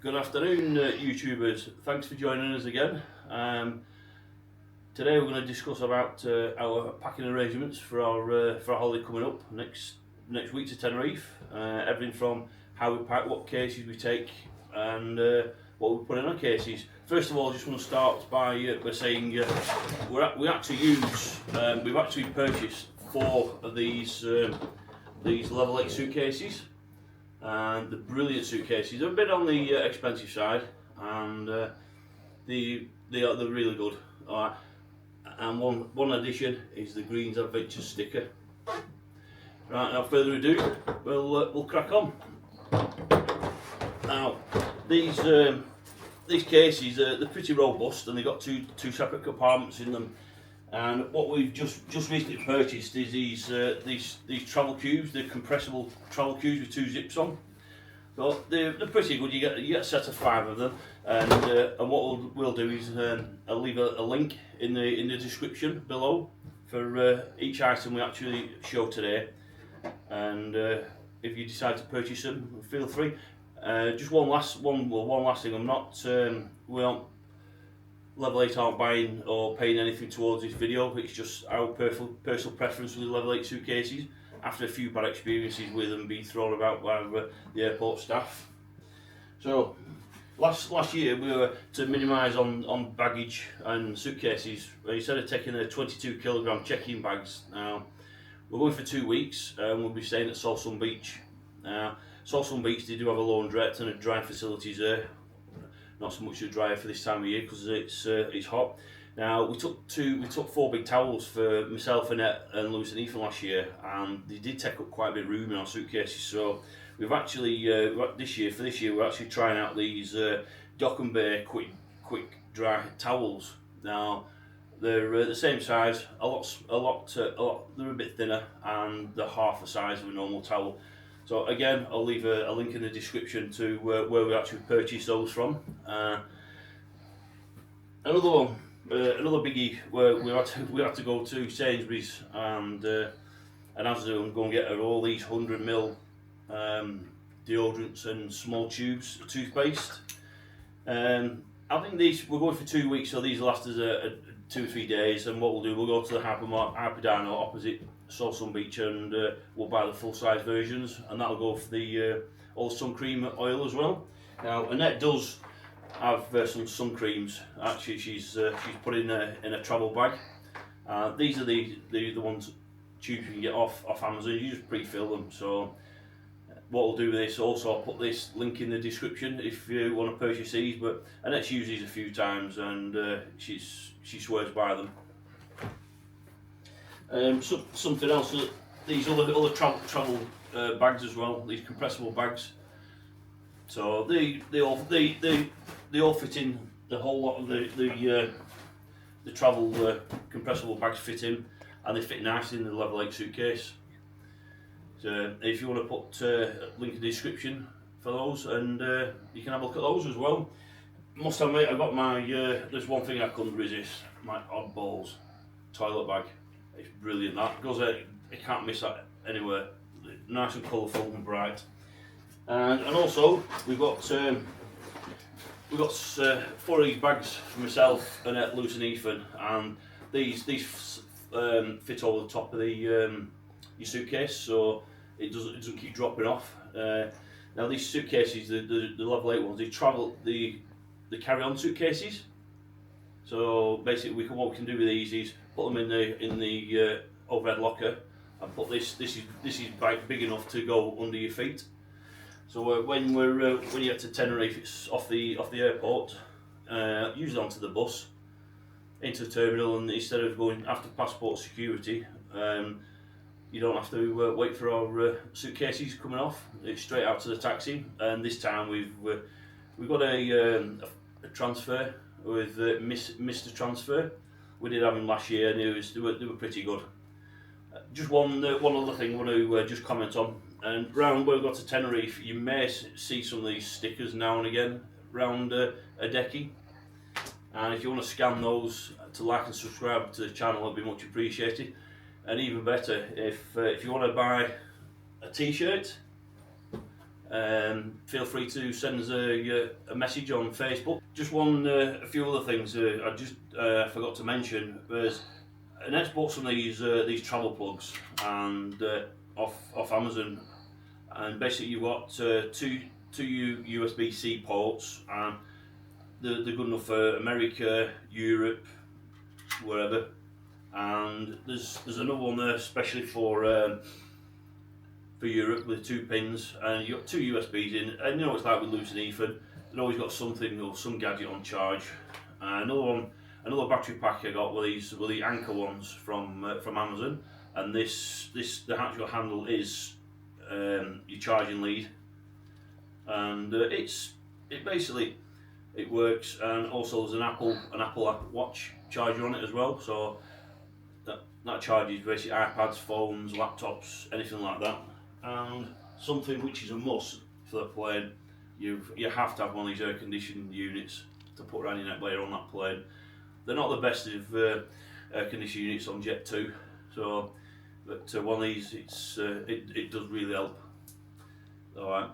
Good afternoon, YouTubers. Thanks for joining us again. Today we're going to discuss about our packing arrangements for our holiday coming up next week to Tenerife. Everything from how we pack, what cases we take, and what we put in our cases. First of all, I just want to start by saying we've actually purchased 4 of these level 8 suitcases. And the brilliant suitcases. They're a bit on the expensive side, and they're really good. And one addition is the Greens Adventure sticker. Right, without further ado, we'll crack on. Now, these cases they're pretty robust, and they've got two separate compartments in them. And what we've just recently purchased is these travel cubes, the compressible travel cubes with 2 zips on. So they're pretty good. You get a set of 5 of them, and what we'll do is I'll leave a link in the description below for each item we actually show today. And if you decide to purchase them, feel free. Just one last thing. We aren't Level 8 aren't buying or paying anything towards this video. It's just our personal preference with the Level 8 suitcases after a few bad experiences with them being thrown about by the airport staff. So last year we were to minimise on baggage and suitcases. Instead of taking the 22 kilogram check-in bags, now we're going for 2 weeks and we'll be staying at Salsun Beach. Salsun Beach, they do have a laundrette and a drying facilities there. Not so much a dryer for this time of year because it's hot. Now we took 4 big towels for myself, Annette, and Lewis and Ethan last year, and they did take up quite a bit of room in our suitcases. So we've actually this year we're actually trying out these Dock and Bay quick dry towels. Now they're the same size, a lot. They're a bit thinner, and they're half the size of a normal towel. So again, I'll leave a link in the description to where we actually purchased those from. Another biggie where we had to go to Sainsbury's and Asda and go and get all these 100ml deodorants and small tubes of toothpaste. I think we're going for 2 weeks, so these will last us 2 or 3 days. And what we'll do, we'll go to the Hyperdino opposite Salsun Beach, and we'll buy the full size versions, and that'll go for the all sun cream oil as well. Now Annette does have some sun creams. Actually, she's put in a travel bag. These are the ones tubes you can get off Amazon. You just pre-fill them. So what we'll do with this, also I'll put this link in the description if you want to purchase these. But Annette's used these a few times, and she swears by them. Something else, these other travel bags as well, these compressible bags. So they all fit in. The whole lot of the travel compressible bags fit in, and they fit nicely in the Level 8 suitcase. So if you want to put a link in the description for those, and you can have a look at those as well. Must admit, I got my there's one thing I couldn't resist: my oddballs toilet bag. It's brilliant. That goes out. You can't miss that anywhere. Nice and colourful and bright. And also we've got 4 of these bags for myself, Annette, Lewis and Ethan, and these fit over the top of your suitcase, so it doesn't keep dropping off. Now these suitcases, the Level 8 ones, they carry on suitcases. So basically, what we can do with these is put them in the overhead locker, and put this is big enough to go under your feet. So when you get to Tenerife, it's off the airport, usually onto the bus, into the terminal, and instead of going after passport security, you don't have to wait for our suitcases coming off. It's straight out to the taxi, and this time we've got a transfer with Mr. Transfer. We did have him last year, and they were pretty good. Just one other thing I want to just comment on. And round where we got to Tenerife, you may see some of these stickers now and again round Adeje. And if you want to scan those to like and subscribe to the channel, it'd be much appreciated. And even better, if you want to buy a t-shirt, feel free to send us a message on Facebook. Just a few other things I just forgot to mention was Annette's bought some of these travel plugs and off Amazon, and basically you've got two USB-C ports, and they're good enough for America, Europe, wherever. And there's another one there especially for Europe with 2 pins, and you've got 2 USBs in. And you know what it's like with Luke and Ethan, they've always got something or some gadget on charge. Another battery pack I got were the Anchor ones from Amazon, and the actual handle is your charging lead, and it basically works. And also there's an Apple Watch charger on it as well, so that charges basically iPads, phones, laptops, anything like that. And something which is a must for the plane, you have to have one of these air conditioning units to put around your neck layer on that plane. They're not the best of air conditioning units on Jet 2, so but one of these it does really help. Alright.